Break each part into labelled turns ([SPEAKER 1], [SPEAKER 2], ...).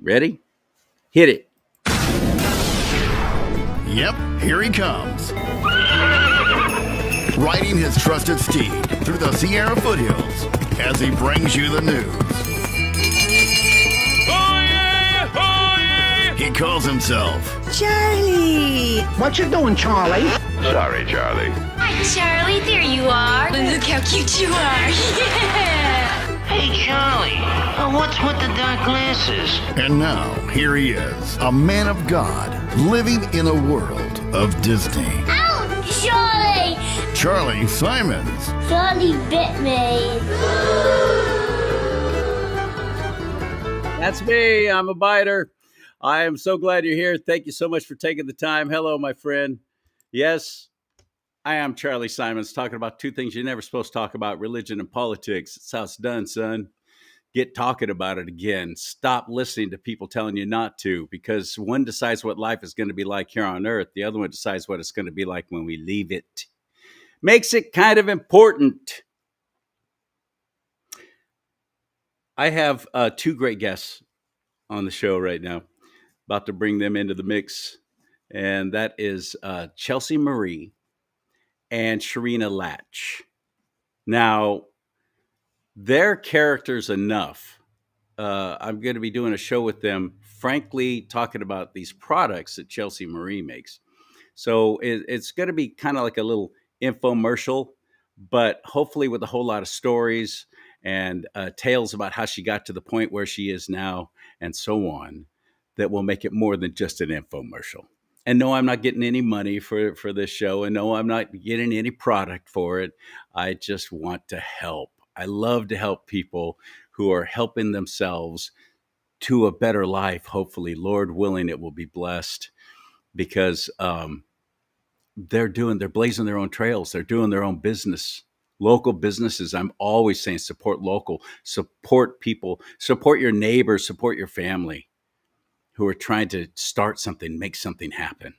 [SPEAKER 1] Ready? Hit it.
[SPEAKER 2] Yep, here he comes. Riding his trusted steed through the Sierra foothills as he brings you the news.
[SPEAKER 3] Oh yeah! Oh yeah!
[SPEAKER 2] He calls himself
[SPEAKER 4] Charlie!
[SPEAKER 5] What you doing, Charlie?
[SPEAKER 3] Sorry, Charlie.
[SPEAKER 6] Hi, Charlie. There you are. Look how cute you are. Yeah.
[SPEAKER 7] Hey, Charlie. What's with the dark glasses?
[SPEAKER 2] And now, here he is, a man of God, living in a world of Disney.
[SPEAKER 6] Ow, Charlie!
[SPEAKER 2] Charlie Simons.
[SPEAKER 6] Charlie bit me.
[SPEAKER 1] That's me. I'm a biter. I am so glad you're here. Thank you so much for taking the time. Hello, my friend. Yes, I am Charlie Simons, talking about two things you're never supposed to talk about: religion and politics. It's how it's done, son. Get talking about it again. Stop listening to people telling you not to, because one decides what life is going to be like here on earth. The other one decides what it's going to be like when we leave it. Makes it kind of important. I have two great guests on the show right now. About to bring them into the mix. And that is Chelsea Marie and Sharina Latch. Now, their characters enough. I'm going to be doing a show with them, frankly, talking about these products that Chelsea Marie makes. So it's going to be kind of like a little infomercial, but hopefully with a whole lot of stories and tales about how she got to the point where she is now and so on, that will make it more than just an infomercial. And no, I'm not getting any money for this show. And no, I'm not getting any product for it. I just want to help. I love to help people who are helping themselves to a better life. Hopefully, Lord willing, it will be blessed, because they're blazing their own trails. They're doing their own business. Local businesses. I'm always saying support local, support people, support your neighbors, support your family who are trying to start something, make something happen.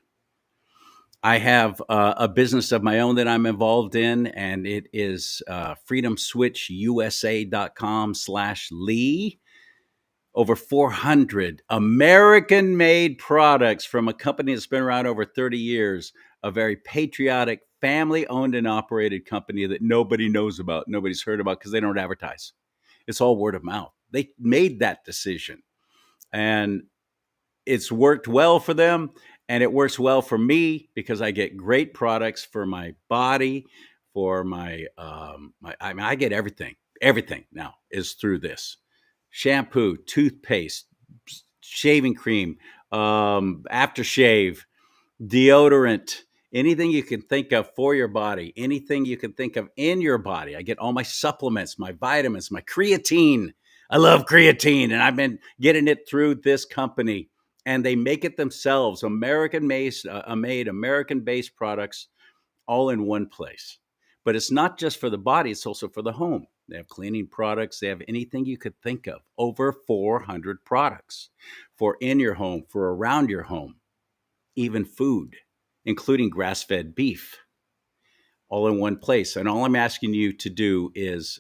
[SPEAKER 1] I have a business of my own that I'm involved in, and it is freedomswitchusa.com/Lee. Over 400 American-made products from a company that's been around over 30 years, a very patriotic, family-owned and operated company that nobody knows about, nobody's heard about, because they don't advertise. It's all word of mouth. They made that decision, and it's worked well for them, and it works well for me, because I get great products for my body, for my I get everything. Everything now is through this. Shampoo, toothpaste, shaving cream, aftershave, deodorant, anything you can think of for your body, anything you can think of in your body. I get all my supplements, my vitamins, my creatine. I love creatine, and I've been getting it through this company. And they make it themselves, American-made, American-based products, all in one place. But it's not just for the body, it's also for the home. They have cleaning products. They have anything you could think of. Over 400 products for in your home, for around your home, even food, including grass-fed beef, all in one place. And all I'm asking you to do is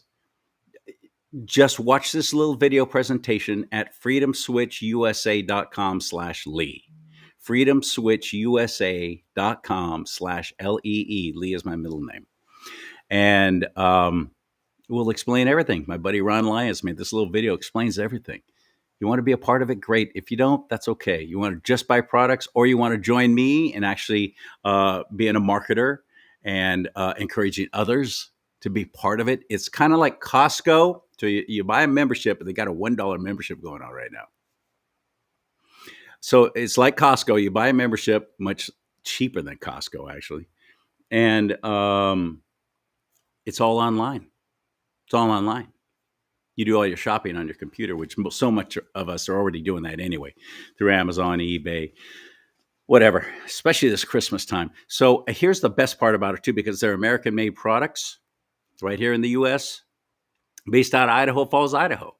[SPEAKER 1] just watch this little video presentation at freedomswitchusa.com/Lee. freedomswitchusa.com/LEE. Lee is my middle name. And we'll explain everything. My buddy Ron Lyons made this little video, explains everything. You want to be a part of it? Great. If you don't, that's okay. You want to just buy products, or you want to join me and actually being a marketer and encouraging others to be part of it. It's kind of like Costco. So you buy a membership, and they got a $1 membership going on right now. So it's like Costco. You buy a membership, much cheaper than Costco, actually. And it's all online. It's all online. You do all your shopping on your computer, which so much of us are already doing that anyway, through Amazon, eBay, whatever, especially this Christmas time. So here's the best part about it, too, because they're American-made products. It's right here in the U.S., based out of Idaho Falls, Idaho.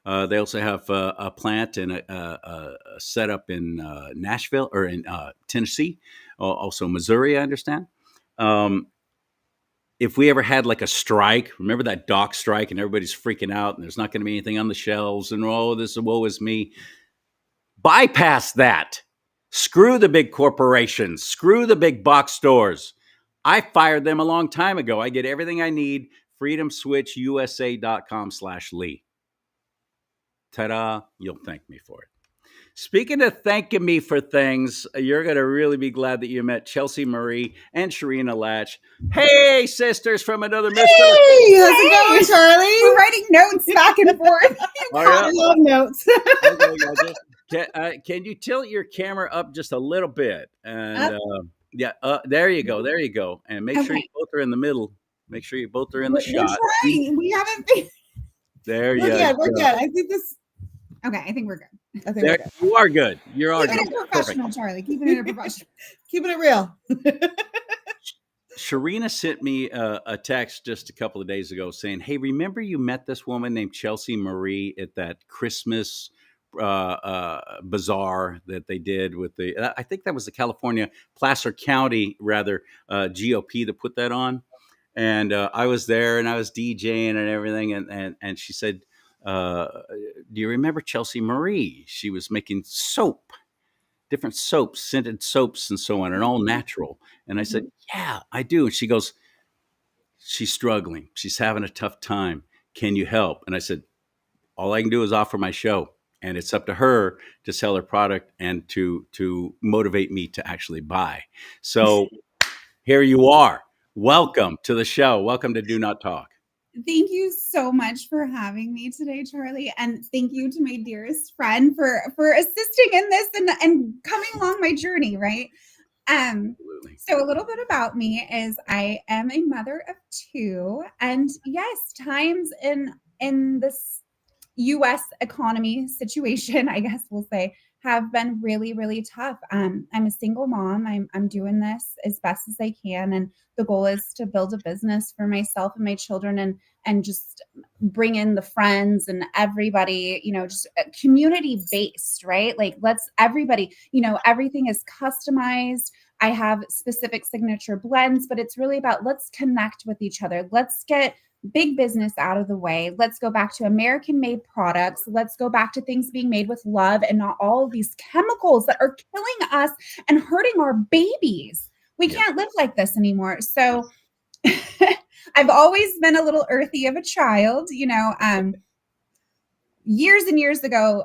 [SPEAKER 1] They also have a plant and a setup in Nashville, or in Tennessee, also Missouri, I understand. If we ever had like a strike, remember that dock strike, and everybody's freaking out, and there's not going to be anything on the shelves, and this woe is me. Bypass that. Screw the big corporations. Screw the big box stores. I fired them a long time ago. I get everything I need. freedomswitchusa.com/Lee. Ta-da. You'll thank me for it. Speaking of thanking me for things, you're going to really be glad that you met Chelsea Marie and Sharina Latch. Hey, sisters from another mister.
[SPEAKER 4] Hey, how's it going,
[SPEAKER 5] We're
[SPEAKER 4] Charlie?
[SPEAKER 5] writing notes back and forth.
[SPEAKER 4] I love notes.
[SPEAKER 1] Can you tilt your camera up just a little bit? And there you go. There you go. And make sure you both are in the middle. Make sure you both are in the
[SPEAKER 5] We're
[SPEAKER 1] shot.
[SPEAKER 5] trying. We haven't.
[SPEAKER 1] There you
[SPEAKER 5] We're
[SPEAKER 1] go.
[SPEAKER 5] good. We're good. I think this. Okay, I think we're good.
[SPEAKER 1] There, you are good. You're all
[SPEAKER 5] Keeping
[SPEAKER 1] good.
[SPEAKER 5] it professional, Charlie. Keeping it professional.
[SPEAKER 4] Keeping it real.
[SPEAKER 1] Sharina sent me a text just a couple of days ago saying, "Hey, remember you met this woman named Chelsea Marie at that Christmas bazaar that they did with the, I think that was the California, Placer County, rather, GOP that put that on." And I was there and I was DJing and everything. And she said, do you remember Chelsea Marie? She was making soap, different soaps, scented soaps and so on, and all natural. And I said, yeah, I do. And she goes, she's struggling. She's having a tough time. Can you help? And I said, all I can do is offer my show. And it's up to her to sell her product and to motivate me to actually buy. So here you are. Welcome to the show. Welcome to Do Not Talk.
[SPEAKER 5] Thank you so much for having me today, Charlie, and thank you to my dearest friend for assisting in this and coming along my journey. Right.
[SPEAKER 1] Absolutely.
[SPEAKER 5] So a little bit about me is I am a mother of two, and yes, times in this U.S. economy situation, I guess we'll say, have been really, really tough. I'm a single mom. I'm doing this as best as I can, and the goal is to build a business for myself and my children, and just bring in the friends and everybody, just community based, right? Like let's everybody, everything is customized. I have specific signature blends, but it's really about let's connect with each other. Let's get big business out of the way. Let's go back to American made products. Let's go back to things being made with love and not all of these chemicals that are killing us and hurting our babies. We can't live like this anymore. So I've always been a little earthy of a child, years and years ago,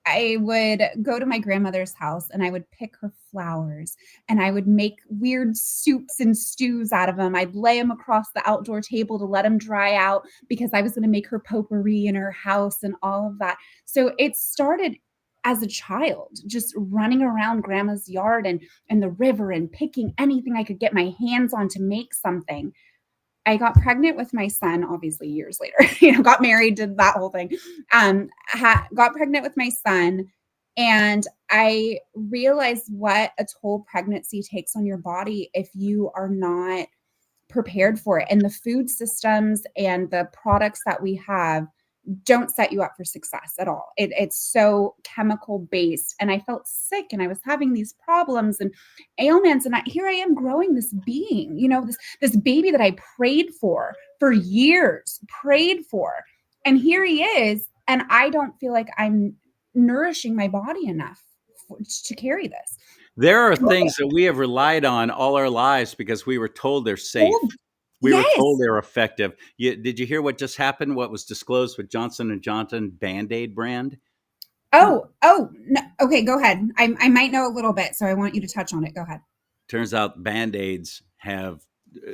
[SPEAKER 5] I would go to my grandmother's house and I would pick her flowers and I would make weird soups and stews out of them. I'd lay them across the outdoor table to let them dry out because I was going to make her potpourri in her house and all of that. So it started as a child, just running around grandma's yard and the river and picking anything I could get my hands on to make something. I got pregnant with my son, obviously years later, got married, did that whole thing, got pregnant with my son. And I realized what a toll pregnancy takes on your body if you are not prepared for it. And the food systems and the products that we have don't set you up for success at all. It's so chemical based. And I felt sick and I was having these problems and ailments. And here I am growing this being, this baby that I prayed for years, prayed for. And here he is. And I don't feel like I'm nourishing my body enough to carry this.
[SPEAKER 1] There are things that we have relied on all our lives because we were told they're safe. We were told they're effective. Did you hear what just happened? What was disclosed with Johnson & Johnson Band-Aid brand?
[SPEAKER 5] Oh, no. Okay, go ahead. I might know a little bit, so I want you to touch on it. Go ahead.
[SPEAKER 1] Turns out Band-Aids have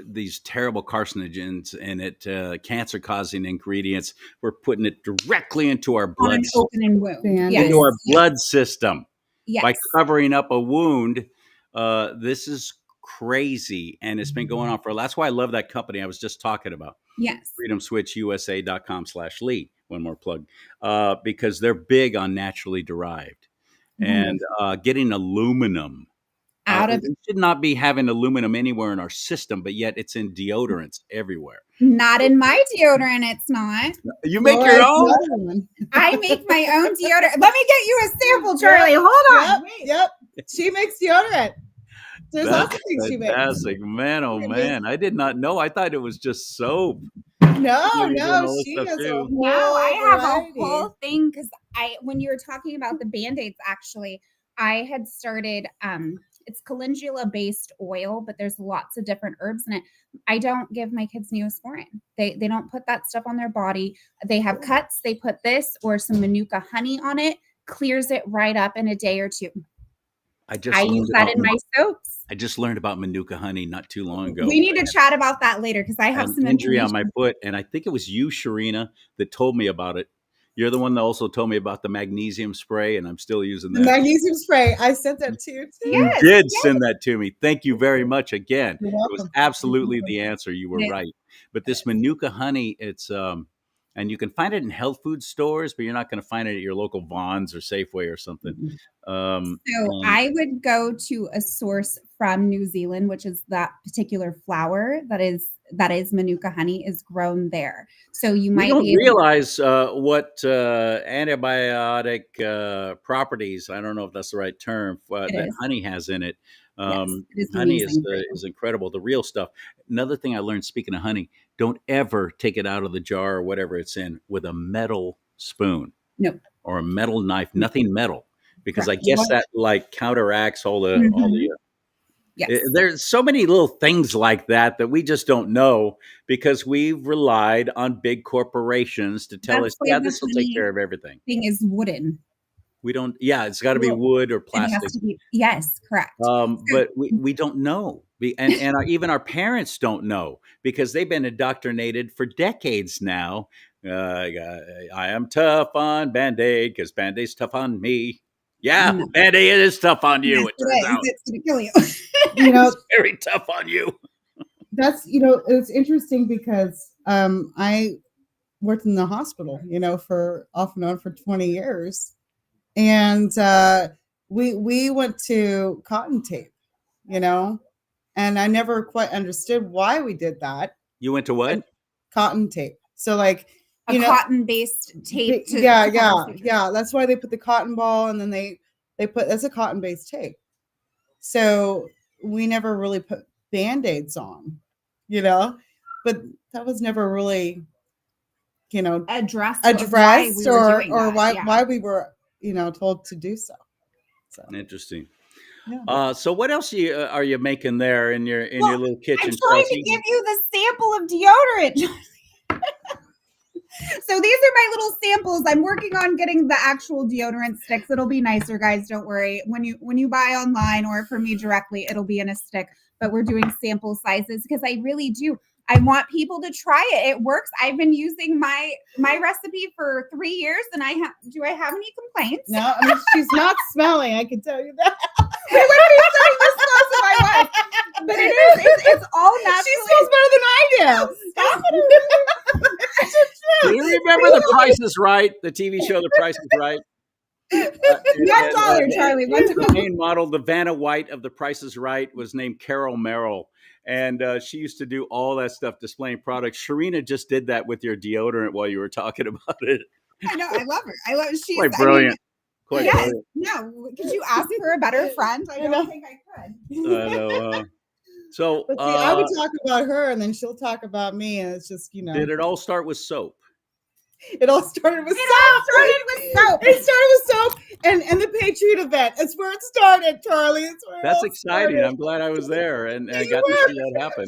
[SPEAKER 1] these terrible carcinogens in it, cancer-causing ingredients. We're putting it directly into our blood,
[SPEAKER 5] opening wound,
[SPEAKER 1] into our blood system by
[SPEAKER 5] Yes.
[SPEAKER 1] covering up a wound. This is crazy, and it's been going on for. That's why I love that company I was just talking about.
[SPEAKER 5] Yes.
[SPEAKER 1] freedomswitchusa.com/Lee. One more plug, because they're big on naturally derived and getting aluminum. We should not be having aluminum anywhere in our system, but yet it's in deodorants everywhere.
[SPEAKER 5] Not in my deodorant, it's not.
[SPEAKER 1] You make your own?
[SPEAKER 5] I make my own deodorant. Let me get you a sample, Charlie. Hold on.
[SPEAKER 4] Yep. She makes deodorant. There's lots of things she makes.
[SPEAKER 1] Fantastic. Man, oh man. I did not know. I thought it was just soap.
[SPEAKER 4] No,
[SPEAKER 1] You're doing
[SPEAKER 4] no,
[SPEAKER 1] all this
[SPEAKER 4] she
[SPEAKER 1] stuff
[SPEAKER 4] has a
[SPEAKER 1] too.
[SPEAKER 4] whole
[SPEAKER 5] No, I have
[SPEAKER 4] variety.
[SPEAKER 5] a whole thing because when you were talking about the Band-Aids, actually, I had started it's calendula based oil, but there's lots of different herbs in it. I don't give my kids Neosporin. They don't put that stuff on their body. They have cuts, they put this or some Manuka honey on it, clears it right up in a day or two.
[SPEAKER 1] I
[SPEAKER 5] I use that in my soaps.
[SPEAKER 1] I just learned about Manuka honey not too long ago.
[SPEAKER 5] We need to chat about that later because I have
[SPEAKER 1] An
[SPEAKER 5] some
[SPEAKER 1] injury on my
[SPEAKER 5] information.
[SPEAKER 1] foot, and I think it was you, Sharina, that told me about it. You're the one that also told me about the magnesium spray, and I'm still using
[SPEAKER 4] The
[SPEAKER 1] that.
[SPEAKER 4] magnesium spray. I sent that to you too.
[SPEAKER 1] You
[SPEAKER 5] Yes,
[SPEAKER 1] did send that to me. Thank you very much again.
[SPEAKER 4] You're
[SPEAKER 1] It was
[SPEAKER 4] welcome.
[SPEAKER 1] absolutely the answer. You were
[SPEAKER 5] It is.
[SPEAKER 1] right. But this Manuka honey, it's and you can find it in health food stores, but you're not going to find it at your local Vons or Safeway or something.
[SPEAKER 5] So
[SPEAKER 1] And
[SPEAKER 5] I would go to a source from New Zealand, which is that particular flower that is Manuka honey is grown there. So you
[SPEAKER 1] we
[SPEAKER 5] might
[SPEAKER 1] don't
[SPEAKER 5] be able
[SPEAKER 1] realize what antibiotic properties, I don't know if that's the right term,
[SPEAKER 5] It
[SPEAKER 1] that
[SPEAKER 5] is.
[SPEAKER 1] honey has in it.
[SPEAKER 5] Yes, it is
[SPEAKER 1] Honey
[SPEAKER 5] amazing for you.
[SPEAKER 1] is incredible, the real stuff. Another thing I learned, speaking of honey, don't ever take it out of the jar or whatever it's in with a metal spoon
[SPEAKER 5] Nope.
[SPEAKER 1] or a metal knife, nothing metal, because I
[SPEAKER 5] Correct.
[SPEAKER 1] guess that like counteracts all the
[SPEAKER 5] Mhm. Yes.
[SPEAKER 1] there's so many little things like that that we just don't know because we've relied on big corporations to tell us,
[SPEAKER 5] That's why
[SPEAKER 1] yeah,
[SPEAKER 5] the
[SPEAKER 1] this will take
[SPEAKER 5] honey
[SPEAKER 1] care of everything.
[SPEAKER 5] thing is wooden.
[SPEAKER 1] We don't, yeah, it's got to be
[SPEAKER 5] Well,
[SPEAKER 1] wood or
[SPEAKER 5] It
[SPEAKER 1] plastic.
[SPEAKER 5] has to be. Yes, correct.
[SPEAKER 1] But we don't know. And even our parents don't know because they've been indoctrinated for decades now. I am tough on Band-Aid because Band-Aid's tough on me. Yeah,
[SPEAKER 5] No.
[SPEAKER 1] Band-Aid is tough on you,
[SPEAKER 5] Yes,
[SPEAKER 1] it turns out.
[SPEAKER 5] It's going to kill you.
[SPEAKER 4] You know,
[SPEAKER 1] It's very tough on you.
[SPEAKER 4] that's it's interesting because I worked in the hospital, for off and on for 20 years. And we went to cotton tape, and I never quite understood why we did that.
[SPEAKER 1] You went to what?
[SPEAKER 4] And cotton tape. So like
[SPEAKER 5] A cotton-based tape. To
[SPEAKER 4] yeah,
[SPEAKER 5] cover
[SPEAKER 4] yeah,
[SPEAKER 5] sutures.
[SPEAKER 4] yeah. That's why they put the cotton ball and then they put that's a cotton-based tape. So we never really put Band-Aids on, but that was never really,
[SPEAKER 5] Addressed
[SPEAKER 4] addressed or
[SPEAKER 5] that, yeah.
[SPEAKER 4] why we were, told to do so. So
[SPEAKER 1] Interesting.
[SPEAKER 4] yeah.
[SPEAKER 1] So what else are you making there in your
[SPEAKER 5] Well,
[SPEAKER 1] little
[SPEAKER 5] I'm
[SPEAKER 1] kitchen,
[SPEAKER 5] trying
[SPEAKER 1] Chelsea?
[SPEAKER 5] to give you the sample of deodorant. So these are my little samples. I'm working on getting the actual deodorant sticks. It'll be nicer, guys. Don't worry. When you buy online or from me directly, it'll be in a stick. But we're doing sample sizes because I really do. I want people to try it. It works. I've been using my recipe for 3 years, and do I have any complaints?
[SPEAKER 4] No, I mean, she's not smelling. I can tell you that.
[SPEAKER 5] We wouldn't be sitting this close if I was. But it is. It's all natural.
[SPEAKER 4] She smells better than I do. Stop
[SPEAKER 1] Do you remember The Price is Right? The TV show The Price is Right?
[SPEAKER 5] $1, Charlie.
[SPEAKER 1] The main model, the Vanna White of The Price is Right, was named Carol Merrill. And she used to do all that stuff, displaying products. Sharina just did that with your deodorant while you were talking about it.
[SPEAKER 5] I know. I love her. She's
[SPEAKER 1] Quite brilliant. Quite
[SPEAKER 5] yes.
[SPEAKER 1] brilliant.
[SPEAKER 5] No. Could you ask for a better friend? I don't think I could.
[SPEAKER 1] I know. So,
[SPEAKER 4] But see, I would talk about her, and then she'll talk about me, and it's just
[SPEAKER 1] did it all start with soap?
[SPEAKER 4] It all started with soap. It started with soap and the Patriot event. That's where it started, Charlie.
[SPEAKER 1] That's exciting. I'm glad I was there and got to see that happen.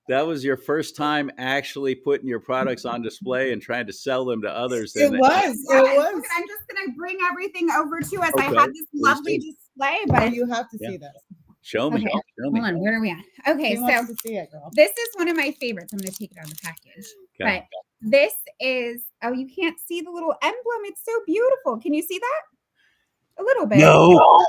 [SPEAKER 1] That was your first time actually putting your products on display and trying to sell them to others.
[SPEAKER 4] It was.
[SPEAKER 5] I'm just going to bring everything over to us.
[SPEAKER 1] Okay,
[SPEAKER 5] I have this lovely display, but
[SPEAKER 4] you have to see this.
[SPEAKER 1] Show me.
[SPEAKER 5] Okay.
[SPEAKER 1] Show me.
[SPEAKER 5] Hold on. Where are we at? Okay,
[SPEAKER 4] She wants to see it, girl.
[SPEAKER 5] this is one of my favorites. I'm going to take it out of the package.
[SPEAKER 1] Okay.
[SPEAKER 5] But this is, you can't see the little emblem. It's so beautiful. Can you see that? A little bit.
[SPEAKER 1] No.
[SPEAKER 5] Oh,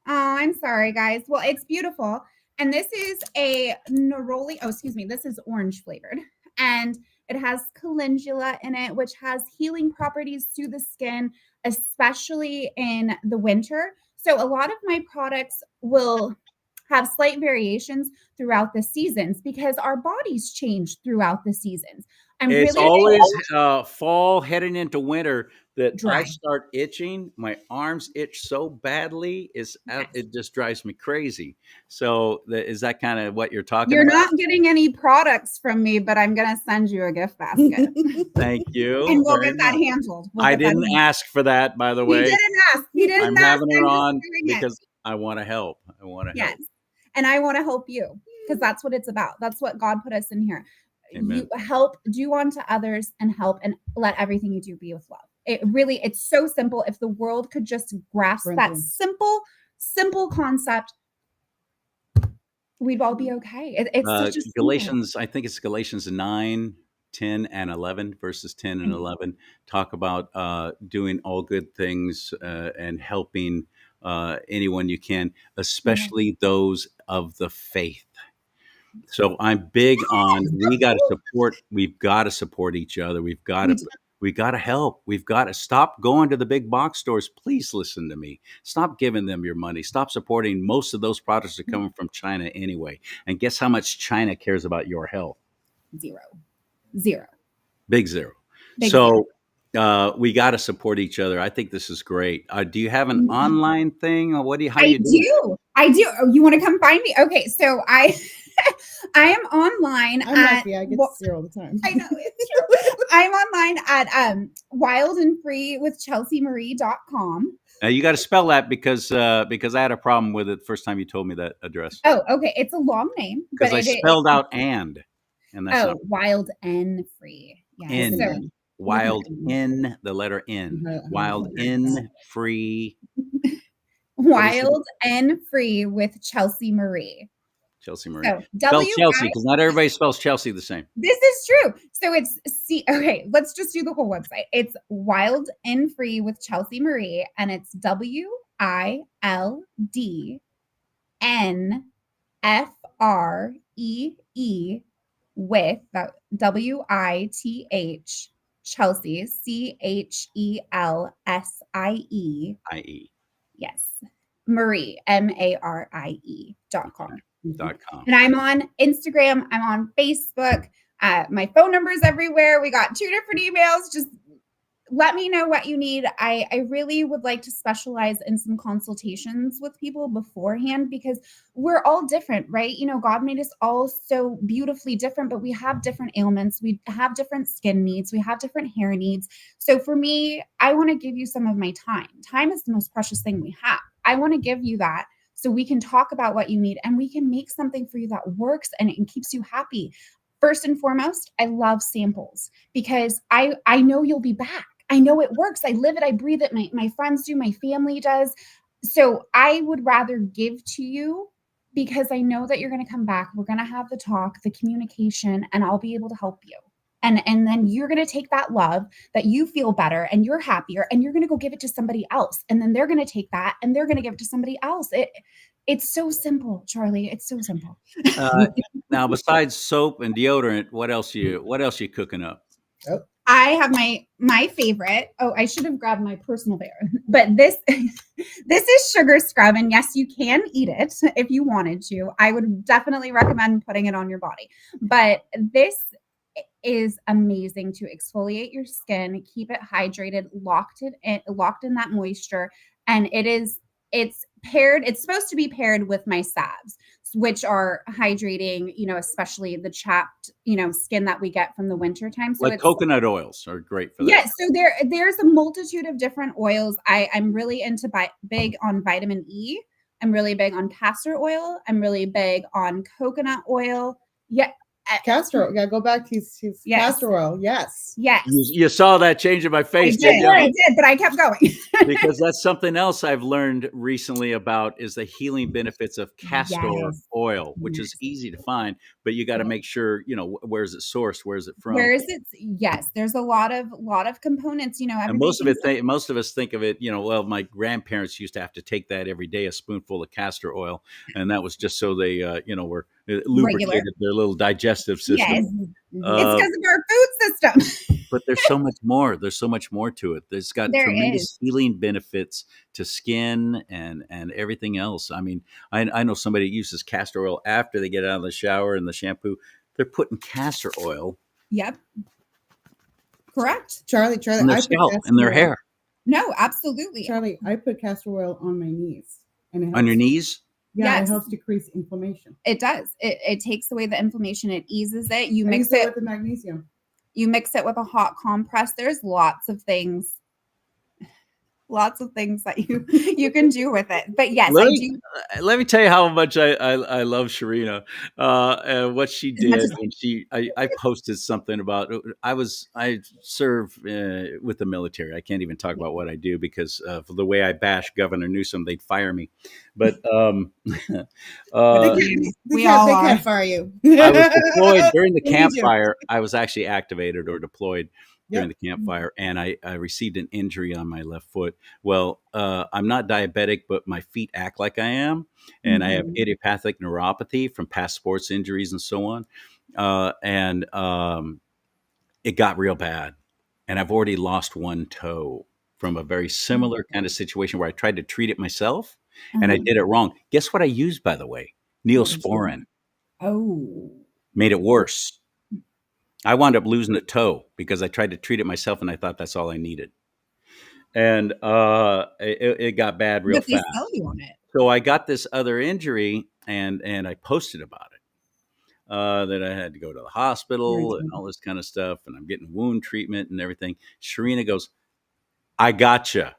[SPEAKER 5] I'm sorry, guys. Well, it's beautiful. And this is a neroli. Oh, excuse me. This is orange flavored. And it has calendula in it, which has healing properties to the skin, especially in the winter. So a lot of my products will have slight variations throughout the seasons because our bodies change throughout the seasons. I'm
[SPEAKER 1] It's
[SPEAKER 5] really
[SPEAKER 1] always fall heading into winter that I
[SPEAKER 5] dry.
[SPEAKER 1] start itching. My arms itch so badly,
[SPEAKER 5] Yes.
[SPEAKER 1] it just drives me crazy. So is that kind of what you're talking
[SPEAKER 5] You're
[SPEAKER 1] about?
[SPEAKER 5] not getting any products from me, but I'm going to send you a gift basket.
[SPEAKER 1] Thank you.
[SPEAKER 5] And we'll
[SPEAKER 1] Very
[SPEAKER 5] get that
[SPEAKER 1] much.
[SPEAKER 5] handled.
[SPEAKER 1] I didn't ask for that, by the
[SPEAKER 5] He
[SPEAKER 1] way.
[SPEAKER 5] didn't ask. He didn't
[SPEAKER 1] I'm
[SPEAKER 5] ask.
[SPEAKER 1] having her
[SPEAKER 5] I'm just
[SPEAKER 1] on
[SPEAKER 5] doing it.
[SPEAKER 1] because I want to help. I want to
[SPEAKER 5] Yes.
[SPEAKER 1] help.
[SPEAKER 5] And I want to help you because that's what it's about. That's what God put us in here.
[SPEAKER 1] Amen.
[SPEAKER 5] You help, do unto others and help, and let everything you do be with love. It's so simple. If the world could just grasp that simple concept, we'd all be okay. It's such a simple.
[SPEAKER 1] Galatians, I think it's Galatians 9, 10, and 11, verses 10 and 11, talk about doing all good things and helping anyone you can, especially those of the faith. So I'm big on we've got to support each other. We've got to help. We've got to stop going to the big box stores. Please listen to me. Stop giving them your money. Stop supporting. Most of those products are coming from China anyway. And guess how much China cares about your health?
[SPEAKER 5] Zero.
[SPEAKER 1] Big zero.
[SPEAKER 5] Big
[SPEAKER 1] So we got to support each other. I think this is great. Do you have an online thing? Or how do you do?
[SPEAKER 5] I do. Oh, you want to come find me? Okay, so I am online.
[SPEAKER 4] I'm lucky. I get to see her all the time.
[SPEAKER 5] I know it's true. I'm online at wildandfreewithchelseamarie.com.
[SPEAKER 1] Now you got to spell that because I had a problem with it the first time you told me that address.
[SPEAKER 5] Oh, okay. It's a long name
[SPEAKER 1] Because I spelled out and that's not
[SPEAKER 5] wild and free. Yeah.
[SPEAKER 1] N.
[SPEAKER 5] So,
[SPEAKER 1] Wild in the letter N. Wild in free.
[SPEAKER 5] Wild and free with Chelsea Marie.
[SPEAKER 1] Chelsea Marie.
[SPEAKER 5] So
[SPEAKER 1] spell Chelsea because not everybody spells Chelsea the same.
[SPEAKER 5] This is true. So it's okay, let's just do the whole website. It's Wild and Free with Chelsea Marie, and it's WILDNFREE with WITH Chelsea CHELSIE. Yes. Marie, MARIE.com. And I'm on Instagram. I'm on Facebook. My phone number is everywhere. We got 2 different emails. Just let me know what you need. I really would like to specialize in some consultations with people beforehand because we're all different, right? You know, God made us all so beautifully different, but we have different ailments. We have different skin needs. We have different hair needs. So for me, I want to give you some of my time. Time is the most precious thing we have. I want to give you that so we can talk about what you need and we can make something for you that works and it keeps you happy. First and foremost, I love samples because I know you'll be back. I know it works. I live it. I breathe it. My friends do. My family does. So I would rather give to you because I know that you're going to come back. We're going to have the talk, the communication, and I'll be able to help you. And then you're going to take that love that you feel better and you're happier and you're going to go give it to somebody else. And then they're going to take that and they're going to give it to somebody else. It's so simple, Charlie. It's so simple.
[SPEAKER 1] Now, besides soap and deodorant, what else you cooking up?
[SPEAKER 4] Oh.
[SPEAKER 5] I have my favorite. Oh, I should have grabbed my personal favorite. But this is sugar scrub. And yes, you can eat it if you wanted to. I would definitely recommend putting it on your body. But this is amazing to exfoliate your skin, keep it hydrated, locked in that moisture. And it's supposed to be paired with my salves, which are hydrating, especially the chapped, skin that we get from the winter time. So
[SPEAKER 1] coconut oils are great for that.
[SPEAKER 5] Yes. So there's a multitude of different oils. I'm really big on vitamin E. I'm really big on castor oil. I'm really big on coconut oil. Yeah.
[SPEAKER 4] Castor oil. Yeah, go back to his castor oil. Yes.
[SPEAKER 5] Yes.
[SPEAKER 1] You saw that change in my face.
[SPEAKER 5] I did, but I kept going.
[SPEAKER 1] Because that's something else I've learned recently about is the healing benefits of castor oil, which is easy to find, but you got to make sure, where's it sourced? Where's it from?
[SPEAKER 5] Yes. There's a lot of components,
[SPEAKER 1] and most of us think of it, well, my grandparents used to have to take that every day, a spoonful of castor oil. And that was just so they, were lubricated their little digestive system.
[SPEAKER 5] Yes. It's because of our food system.
[SPEAKER 1] But there's so much more. There's so much more to it. There's got tremendous healing benefits to skin and everything else. I mean, I know somebody uses castor oil after they get out of the shower and the shampoo. They're putting castor oil
[SPEAKER 5] Correct.
[SPEAKER 4] Charlie,
[SPEAKER 1] in their
[SPEAKER 4] I put
[SPEAKER 1] scalp, in their
[SPEAKER 4] castor oil.
[SPEAKER 1] hair,
[SPEAKER 5] No, absolutely.
[SPEAKER 4] Charlie, I put castor oil on my knees, and it helps.
[SPEAKER 1] on your knees.
[SPEAKER 4] Yeah,
[SPEAKER 5] Yes.
[SPEAKER 4] it helps decrease inflammation.
[SPEAKER 5] It does. It takes away the inflammation. It eases it. You
[SPEAKER 4] I
[SPEAKER 5] mix
[SPEAKER 4] use
[SPEAKER 5] it
[SPEAKER 4] with the magnesium.
[SPEAKER 5] You mix it with a hot compress. There's lots of things that you can do with it. But yes, I do.
[SPEAKER 1] Let me tell you how much I love Sharina and what she
[SPEAKER 5] As much
[SPEAKER 1] did.
[SPEAKER 5] as-
[SPEAKER 1] And I posted something about I serve with the military. I can't even talk about what I do because for the way I bash Governor Newsom, they'd fire me. But
[SPEAKER 4] They
[SPEAKER 5] We all are.
[SPEAKER 4] can't fire you.
[SPEAKER 1] I was deployed during the
[SPEAKER 4] We need you.
[SPEAKER 1] campfire. I was actually activated or deployed during
[SPEAKER 4] Yep.
[SPEAKER 1] the campfire, and I received an injury on my left foot. Well, I'm not diabetic, but my feet act like I am, and I have idiopathic neuropathy from past sports injuries and so on. It got real bad, and I've already lost one toe from a very similar kind of situation where I tried to treat it myself, and I did it wrong. Guess what I used, by the way? Neosporin.
[SPEAKER 5] Oh.
[SPEAKER 1] Made it worse. I wound up losing a toe because I tried to treat it myself, and I thought that's all I needed. And it got bad real
[SPEAKER 5] But they
[SPEAKER 1] fast.
[SPEAKER 5] sell you on it.
[SPEAKER 1] So I got this other injury, and I posted about it. That I had to go to the hospital and all this kind of stuff, and I'm getting wound treatment and everything. Sharina goes, "I gotcha."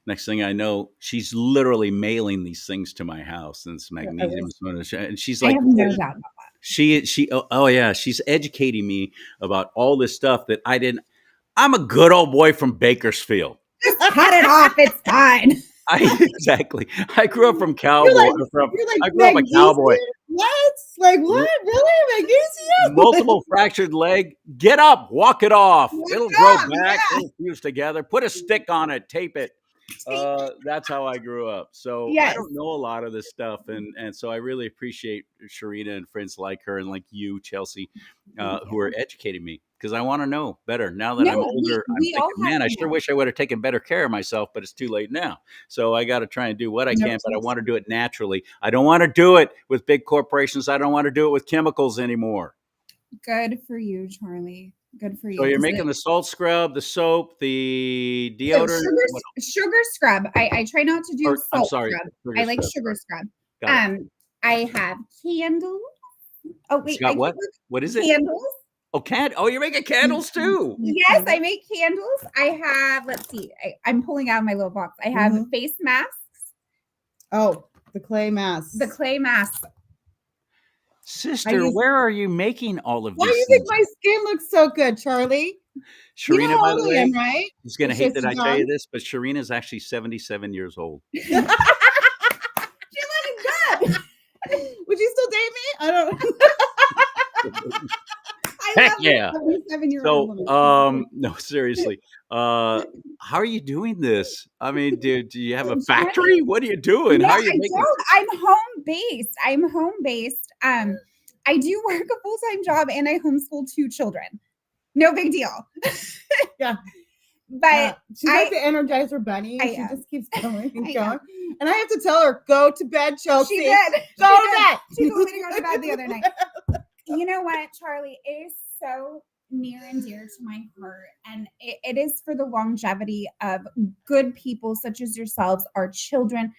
[SPEAKER 1] Next thing I know, she's literally mailing these things to my house, and it's magnesium, and she's
[SPEAKER 5] I
[SPEAKER 1] like,
[SPEAKER 5] have no doubt about that.
[SPEAKER 1] she's educating me about all this stuff that I didn't. I'm a good old boy from Bakersfield.
[SPEAKER 5] Just cut it off. It's fine.
[SPEAKER 1] Exactly. I grew up from cowboy.
[SPEAKER 4] You're
[SPEAKER 1] I grew up a cowboy.
[SPEAKER 4] What? Like what? Really? Magnesium?
[SPEAKER 1] Multiple fractured leg. Get up, walk it off. It'll grow back. It'll fuse together. Put a stick on it. Tape it. That's how I grew up. So I don't know a lot of this stuff, and so I really appreciate Sharina and friends like her and like you, Chelsea, who are educating me because I want to know better now that I'm older. I'm thinking, man, I sure wish I would have taken better care of myself, but it's too late now. So I got to try and do what I can, but I want to do it naturally. I don't want to do it with big corporations. I don't want to do it with chemicals anymore.
[SPEAKER 5] Good for you, Charlie. Good for you.
[SPEAKER 1] So you're making the salt scrub, the soap, the deodorant.
[SPEAKER 5] Sugar scrub. I try not to do salt scrub. I like sugar scrub. I have candles. Oh wait,
[SPEAKER 1] got what? What is it?
[SPEAKER 5] Candles.
[SPEAKER 1] Oh, you're making candles too.
[SPEAKER 5] Yes, I make candles. I have. Let's see. I'm pulling out of my little box. I have face masks.
[SPEAKER 4] Oh, the clay masks.
[SPEAKER 5] The clay masks.
[SPEAKER 1] Sister, where are you making all of these?
[SPEAKER 4] Why do you think my skin looks so good, Charlie?
[SPEAKER 1] Sharina, by the way,
[SPEAKER 4] right?
[SPEAKER 1] He's going to hate that I tell you this, but Sharina is actually 77 years old.
[SPEAKER 5] She looking good.
[SPEAKER 4] Would you still date me? I don't.
[SPEAKER 5] Heck
[SPEAKER 1] yeah.
[SPEAKER 5] 77-year-old
[SPEAKER 1] woman. No, seriously. How are you doing this? I mean, do you have a factory? What are you doing?
[SPEAKER 5] No,
[SPEAKER 1] How are you making?
[SPEAKER 5] I'm home based. I do work a full-time job and I homeschool 2 children. No big deal.
[SPEAKER 4] Yeah.
[SPEAKER 5] But
[SPEAKER 4] she's like the Energizer Bunny. She just keeps going and going.
[SPEAKER 5] Know.
[SPEAKER 4] And I have to tell her, go to bed, Chelsea.
[SPEAKER 5] She did.
[SPEAKER 4] Go to bed.
[SPEAKER 5] She told me to go to bed the other night. You know what, Charlie? It is so near and dear to my heart. And it is for the longevity of good people such as yourselves, our children.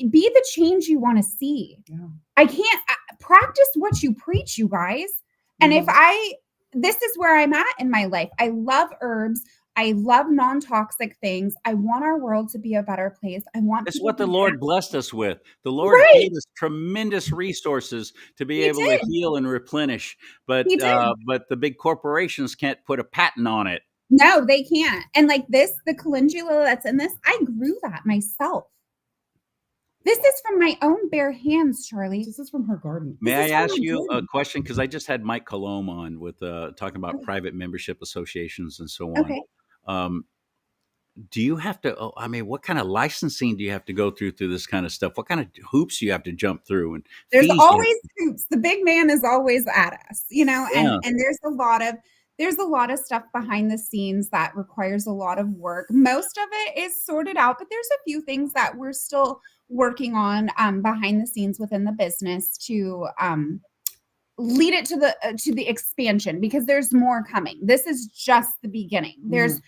[SPEAKER 5] Be the change you want to see. Yeah. I can't practice what you preach, you guys. And this is where I'm at in my life. I love herbs. I love non-toxic things. I want our world to be a better place. It's
[SPEAKER 1] what the Lord blessed us with. The Lord gave us tremendous resources to be able to heal and replenish. But the big corporations can't put a patent on it.
[SPEAKER 5] No, they can't. And like this, the calendula that's in this, I grew that myself. This is from my own bare hands, Charlie.
[SPEAKER 4] This is from her garden.
[SPEAKER 1] May I ask you a question? Because I just had Mike Colomb on with talking about private membership associations and so on.
[SPEAKER 5] Okay.
[SPEAKER 1] Do you have to, what kind of licensing do you have to go through this kind of stuff? What kind of hoops do you have to jump through? And
[SPEAKER 5] there's always hoops. The big man is always at us, and there's a lot of stuff behind the scenes that requires a lot of work. Most of it is sorted out, but there's a few things that we're still working on behind the scenes within the business to lead it to the expansion, because there's more coming. This is just the beginning. There's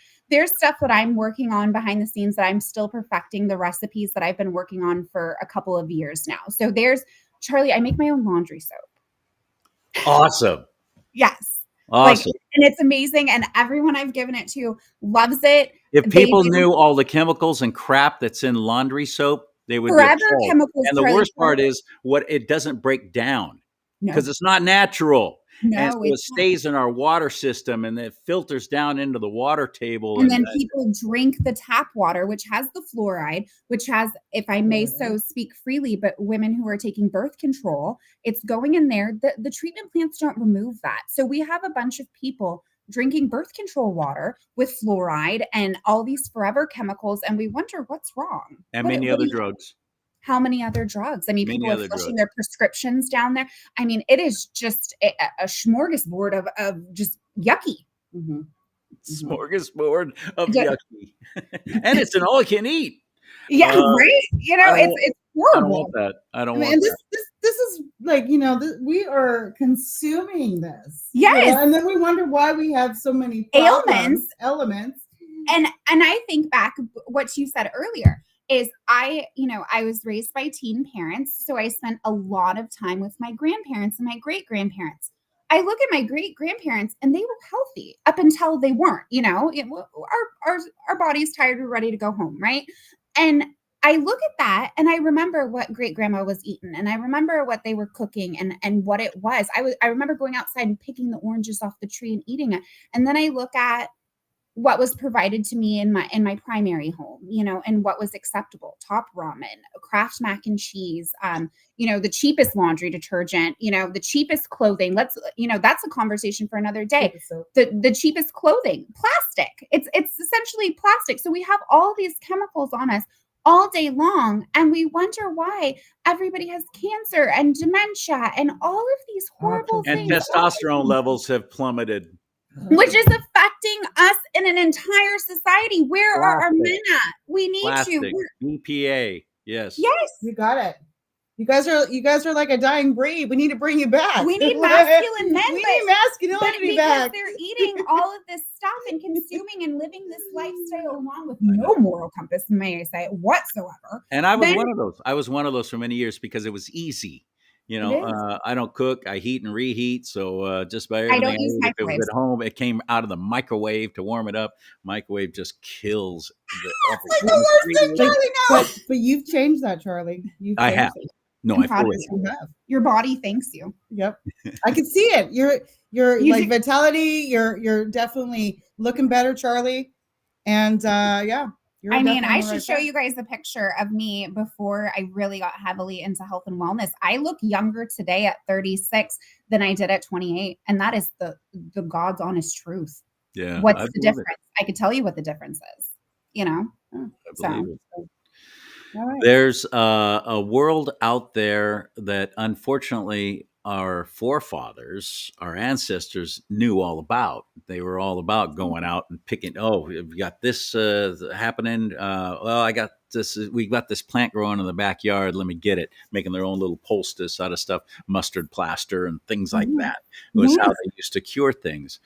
[SPEAKER 5] stuff that I'm working on behind the scenes that I'm still perfecting, the recipes that I've been working on for a couple of years now. So there's Charlie, I make my own laundry soap.
[SPEAKER 1] Awesome.
[SPEAKER 5] Yes.
[SPEAKER 1] Awesome.
[SPEAKER 5] And it's amazing. And everyone I've given it to loves it.
[SPEAKER 1] If people knew all the chemicals and crap that's in laundry soap, they would
[SPEAKER 5] forever
[SPEAKER 1] be appalled.
[SPEAKER 5] chemicals.
[SPEAKER 1] And the worst part is it doesn't break down because it's not natural. And so it stays in our water system and it filters down into the water table.
[SPEAKER 5] And then people drink the tap water, which has the fluoride, which has, if I may so speak freely, but women who are taking birth control, it's going in there. The treatment plants don't remove that. So we have a bunch of people drinking birth control water with fluoride and all these forever chemicals. And we wonder what's wrong.
[SPEAKER 1] And many other drugs.
[SPEAKER 5] How many other drugs? I mean,
[SPEAKER 1] many
[SPEAKER 5] people are flushing their prescriptions down there. I mean, it is just a smorgasbord of just yucky.
[SPEAKER 1] Smorgasbord of yucky. And it's an all you can eat.
[SPEAKER 5] Yeah, right? You know, it's horrible.
[SPEAKER 1] I don't want that. I don't want that.
[SPEAKER 4] This is like, we are consuming this.
[SPEAKER 5] Yes.
[SPEAKER 4] And then we wonder why we have so many
[SPEAKER 5] elements. And I think back what you said earlier is I was raised by teen parents. So I spent a lot of time with my grandparents and my great grandparents. I look at my great grandparents and they were healthy up until they weren't, our body's tired. We're ready to go home. Right. And I look at that and I remember what great grandma was eating and I remember what they were cooking and what it was. I remember going outside and picking the oranges off the tree and eating it. And then I look at what was provided to me in my primary home, and what was acceptable: top ramen, Kraft mac and cheese, the cheapest laundry detergent, the cheapest clothing. That's a conversation for another day. The cheapest clothing, plastic. It's essentially plastic. So we have all these chemicals on us all day long. And we wonder why everybody has cancer and dementia and all of these horrible things.
[SPEAKER 1] And testosterone levels have plummeted.
[SPEAKER 5] Which is affecting us in an entire society. Where are our men at? We need
[SPEAKER 1] to. BPA. Yes.
[SPEAKER 5] Yes.
[SPEAKER 4] You got it. You guys are like a dying breed. We need to bring you back.
[SPEAKER 5] We need masculine men.
[SPEAKER 4] We need masculinity back.
[SPEAKER 5] Because they're eating all of this stuff and consuming and living this lifestyle along with no moral compass, may I say, whatsoever.
[SPEAKER 1] And I was one of those. I was one of those for many years because it was easy. I don't cook. I heat and reheat. So just about everything
[SPEAKER 5] I don't use
[SPEAKER 1] if it was at home, it came out of the microwave to warm it up. Microwave just kills
[SPEAKER 4] But you've changed that, Charlie.
[SPEAKER 1] I have. No, I fully
[SPEAKER 4] have.
[SPEAKER 5] Your body thanks you.
[SPEAKER 4] Yep. I can see it. You're like vitality. You're definitely looking better, Charlie. And
[SPEAKER 5] I should show you guys a picture of me before I really got heavily into health and wellness. I look younger today at 36 than I did at 28. And that is the God's honest truth.
[SPEAKER 1] Yeah.
[SPEAKER 5] What's the difference? I could tell you what the difference is,
[SPEAKER 1] Right. There's a world out there that unfortunately our forefathers, our ancestors knew all about. They were all about going out and picking, we got this happening. I got this, we got this plant growing in the backyard. Let me get it. Making their own little poultice out of stuff, mustard plaster and things like that. It was how they used to cure things.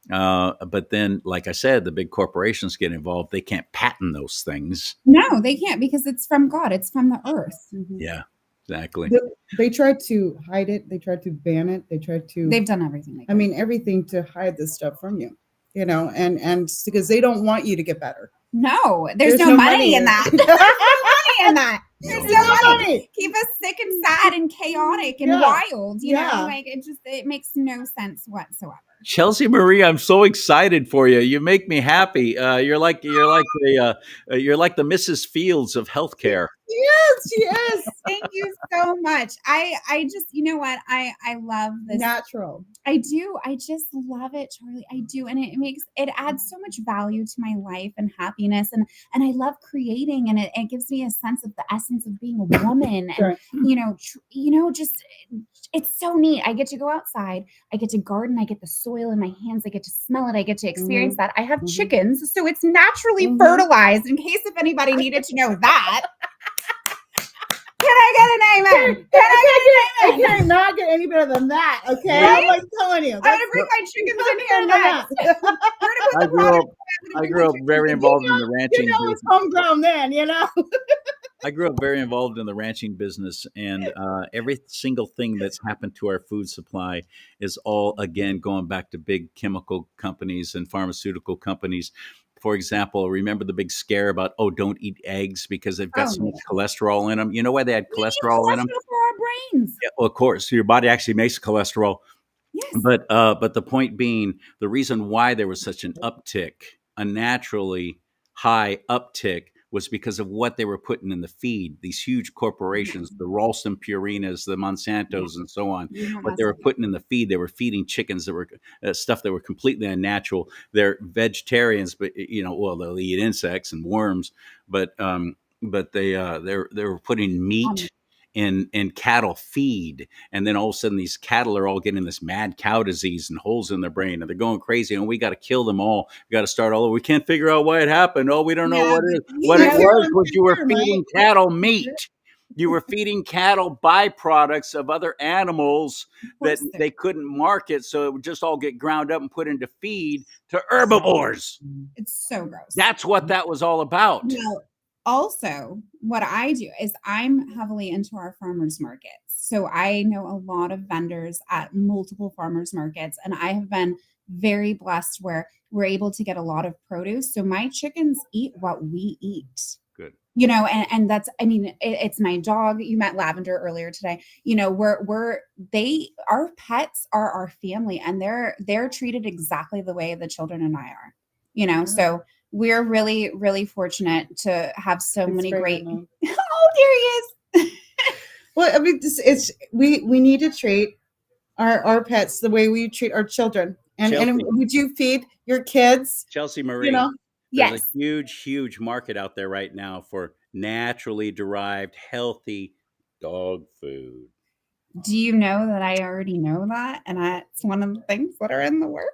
[SPEAKER 1] But then, like I said, the big corporations get involved. They can't patent those things.
[SPEAKER 5] No, they can't because it's from God. It's from the earth.
[SPEAKER 1] Yeah, exactly.
[SPEAKER 4] They tried to hide it. They tried to ban it. They've
[SPEAKER 5] done everything.
[SPEAKER 4] Everything to hide this stuff from you, and because they don't want you to get better.
[SPEAKER 5] No, there's no money in that. There's no money in that. There's no money. Keep us sick and sad and chaotic and wild. It makes no sense whatsoever.
[SPEAKER 1] Chelsea Marie, I'm so excited for you. You make me happy. You're like the Mrs. Fields of healthcare.
[SPEAKER 4] Yes.
[SPEAKER 5] Thank you so much. I just, I love this.
[SPEAKER 4] Natural.
[SPEAKER 5] I do. I just love it, Charlie. I do. And it adds so much value to my life and happiness. And I love creating, and it gives me a sense of the essence of being a woman.
[SPEAKER 4] Sure.
[SPEAKER 5] And, just, it's so neat. I get to go outside. I get to garden. I get the soil in my hands. I get to smell it. I get to experience that. I have chickens, so it's naturally fertilized, in case if anybody needed to know that. I get an amen? Can I get an
[SPEAKER 4] I
[SPEAKER 5] amen?
[SPEAKER 4] cannot get any better than that. Okay,
[SPEAKER 1] Right?
[SPEAKER 4] I'm like telling you.
[SPEAKER 5] I'm gonna bring my chickens in here next. We're gonna put
[SPEAKER 1] I
[SPEAKER 5] the
[SPEAKER 1] grew
[SPEAKER 5] product.
[SPEAKER 1] up. I grew up very involved in the ranching
[SPEAKER 4] It's
[SPEAKER 1] business.
[SPEAKER 4] homegrown then,
[SPEAKER 1] I grew up very involved in the ranching business, and every single thing that's happened to our food supply is all, again, going back to big chemical companies and pharmaceutical companies. For example, remember the big scare about, don't eat eggs because they've got so much cholesterol in them? You know why they had
[SPEAKER 5] We need
[SPEAKER 1] cholesterol in them?
[SPEAKER 5] cholesterol for our brains.
[SPEAKER 1] Yeah, well, of course, your body actually makes cholesterol.
[SPEAKER 5] Yes.
[SPEAKER 1] But the point being, the reason why there was such an uptick, a naturally high uptick, was because of what they were putting in the feed. These huge corporations, the Ralston Purinas, the Monsantos, and so on, what they were putting in the feed, they were feeding chickens that were stuff that were completely unnatural. They're vegetarians, but well, they'll eat insects and worms, but they were putting meat in cattle feed, and then all of a sudden these cattle are all getting this mad cow disease and holes in their brain, and they're going crazy, and we got to kill them all. We got to start all over. We can't figure out why it happened. We don't know what it is. What it was you were feeding cattle meat. You were feeding cattle byproducts of other animals that they couldn't market, so it would just all get ground up and put into feed to herbivores.
[SPEAKER 5] It's so gross.
[SPEAKER 1] That's what that was all about.
[SPEAKER 5] Well, also, what I do is I'm heavily into our farmers markets. So I know a lot of vendors at multiple farmers markets, and I have been very blessed where we're able to get a lot of produce. So my chickens eat what we eat.
[SPEAKER 1] Good.
[SPEAKER 5] And that's, it's my dog. You met Lavender earlier today. Our pets are our family, and they're treated exactly the way the children and I are, so we're really, really fortunate to have so many great. Oh, there he is.
[SPEAKER 4] Well, we need to treat our pets the way we treat our children. And would you feed your kids?
[SPEAKER 1] Chelsea Marie. There's a huge market out there right now for naturally derived, healthy dog food.
[SPEAKER 5] Do you know that I already know that? And that's one of the things that are in the works.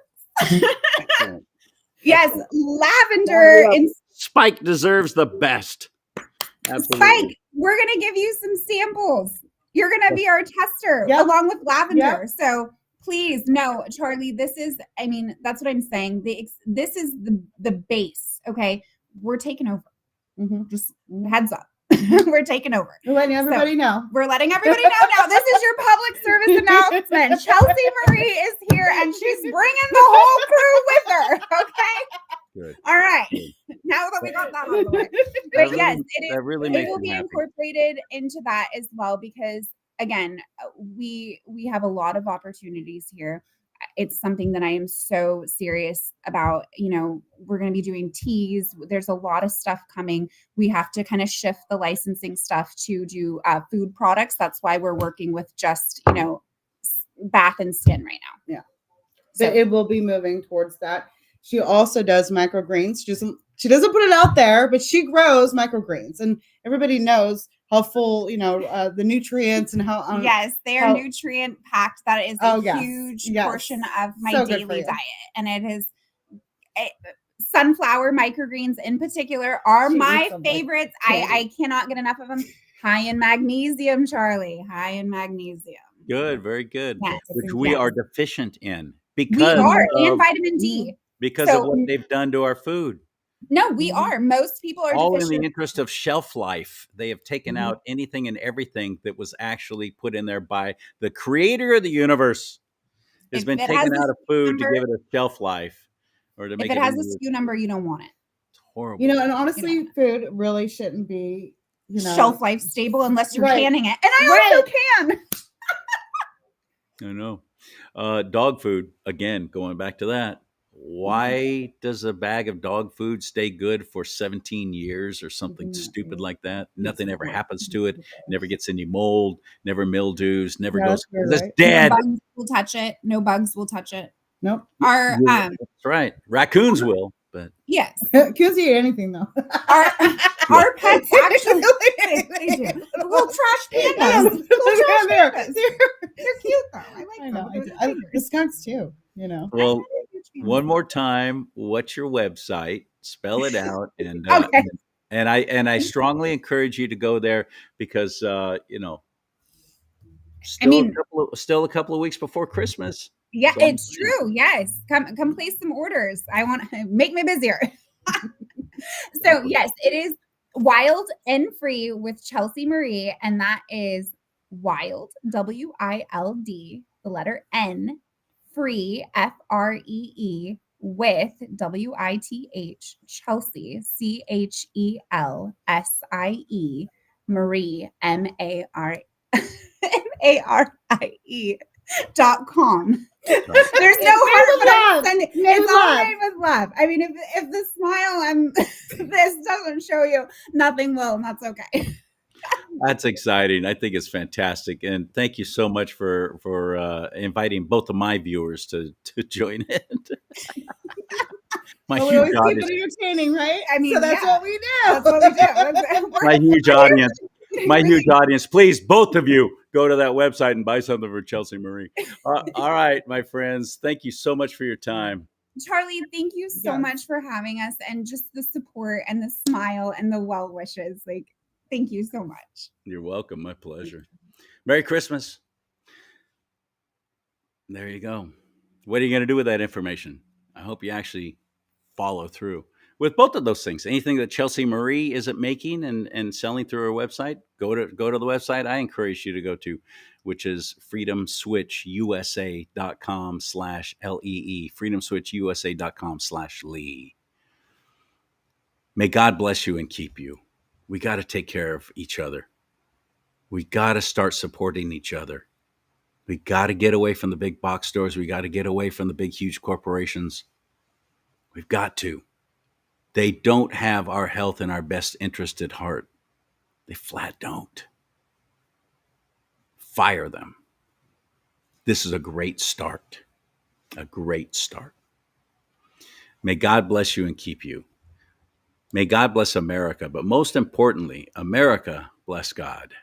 [SPEAKER 5] Yes, Lavender.
[SPEAKER 1] Spike deserves the best. Absolutely.
[SPEAKER 5] Spike, we're going to give you some samples. You're going to be our tester along with Lavender. So please, no, Charlie, that's what I'm saying. This is the base, okay? We're taking over. Just heads up. We're taking over.
[SPEAKER 4] We're letting everybody know.
[SPEAKER 5] We're letting everybody know now. This is your public service announcement. Chelsea Marie is here, and she's bringing the whole crew with her. Okay.
[SPEAKER 1] Good.
[SPEAKER 5] All right. Now that we got that out of the way. But yes, it will be incorporated into that as well, because again, we have a lot of opportunities here. It's something that I am so serious about. We're going to be doing teas. There's a lot of stuff coming. We have to kind of shift the licensing stuff to do food products. That's why we're working with just, bath and skin right now.
[SPEAKER 4] Yeah. So it will be moving towards that. She also does microgreens. She doesn't put it out there, but she grows microgreens, and everybody knows how full, the nutrients and how.
[SPEAKER 5] Yes, they are nutrient packed. That is a huge portion of my daily diet, and it is sunflower microgreens in particular are my favorites. I cannot get enough of them. High in magnesium, Charlie. High in magnesium.
[SPEAKER 1] Good, very good.
[SPEAKER 5] Yes,
[SPEAKER 1] which we are deficient in
[SPEAKER 5] because and vitamin D.
[SPEAKER 1] Because of what they've done to our food.
[SPEAKER 5] No, we are. Most people are
[SPEAKER 1] all
[SPEAKER 5] deficient.
[SPEAKER 1] in the interest of shelf life. They have taken out anything and everything that was actually put in there by the creator of the universe. Has been taken out of food to give it a shelf life, or to make
[SPEAKER 5] it has a SKU number, you don't want it.
[SPEAKER 1] It's horrible.
[SPEAKER 4] And honestly, food really shouldn't be
[SPEAKER 5] shelf life stable unless you're canning it. And I also can.
[SPEAKER 1] I know. Dog food, again, going back to that. Why does a bag of dog food stay good for 17 years or something stupid like that? Nothing ever happens to it. Never gets any mold, never mildews, never goes. It's dead.
[SPEAKER 5] No bugs will touch it. No bugs will touch it.
[SPEAKER 4] Nope.
[SPEAKER 1] That's right. Raccoons will, but
[SPEAKER 5] yes.
[SPEAKER 4] Raccoons eat anything though.
[SPEAKER 5] Our pets actually they do. Little trash pandas. They're cute though. I like them.
[SPEAKER 4] I the skunks too.
[SPEAKER 1] Well, one more time, what's your website? Spell it out, and And I strongly encourage you to go there because
[SPEAKER 5] I mean,
[SPEAKER 1] still a couple of weeks before Christmas.
[SPEAKER 5] yeah,
[SPEAKER 1] So
[SPEAKER 5] it's true. Yes. Come place some orders. I want to make me busier. So yes, it is wild and free with Chelsea Marie, and that is wild, WILD, the letter N, free, FREE, with WITH, Chelsea, CHELSIE, Marie, MARIE.com. There's no heart, but I'm sending, it's all made with love. I mean, if the smile this doesn't show you, nothing will, and that's okay.
[SPEAKER 1] That's exciting. I think it's fantastic, and thank you so much for inviting both of my viewers to join in. My
[SPEAKER 4] Well, we
[SPEAKER 1] huge
[SPEAKER 4] always keep
[SPEAKER 1] audience.
[SPEAKER 4] it entertaining, right?
[SPEAKER 5] I mean,
[SPEAKER 4] so that's
[SPEAKER 5] yeah.
[SPEAKER 4] what we do.
[SPEAKER 5] That's what we do.
[SPEAKER 1] My huge audience. My huge audience. Please, both of you, go to that website and buy something for Chelsea Marie. All right, my friends. Thank you so much for your time.
[SPEAKER 5] Charlie, thank you so
[SPEAKER 4] Yes.
[SPEAKER 5] much for having us, and just the support and the smile and the well wishes. Like, thank you so much.
[SPEAKER 1] You're welcome. My pleasure. Merry Christmas. There you go. What are you going to do with that information? I hope you actually follow through with both of those things. Anything that Chelsea Marie isn't making and selling through her website, go to the website I encourage you to go to, which is freedomswitchusa.com/LEE, freedomswitchusa.com/Lee. May God bless you and keep you. We got to take care of each other. We got to start supporting each other. We got to get away from the big box stores. We got to get away from the big, huge corporations. We've got to. They don't have our health and our best interest at heart. They flat don't. Fire them. This is a great start. A great start. May God bless you and keep you. May God bless America, but most importantly, America bless God.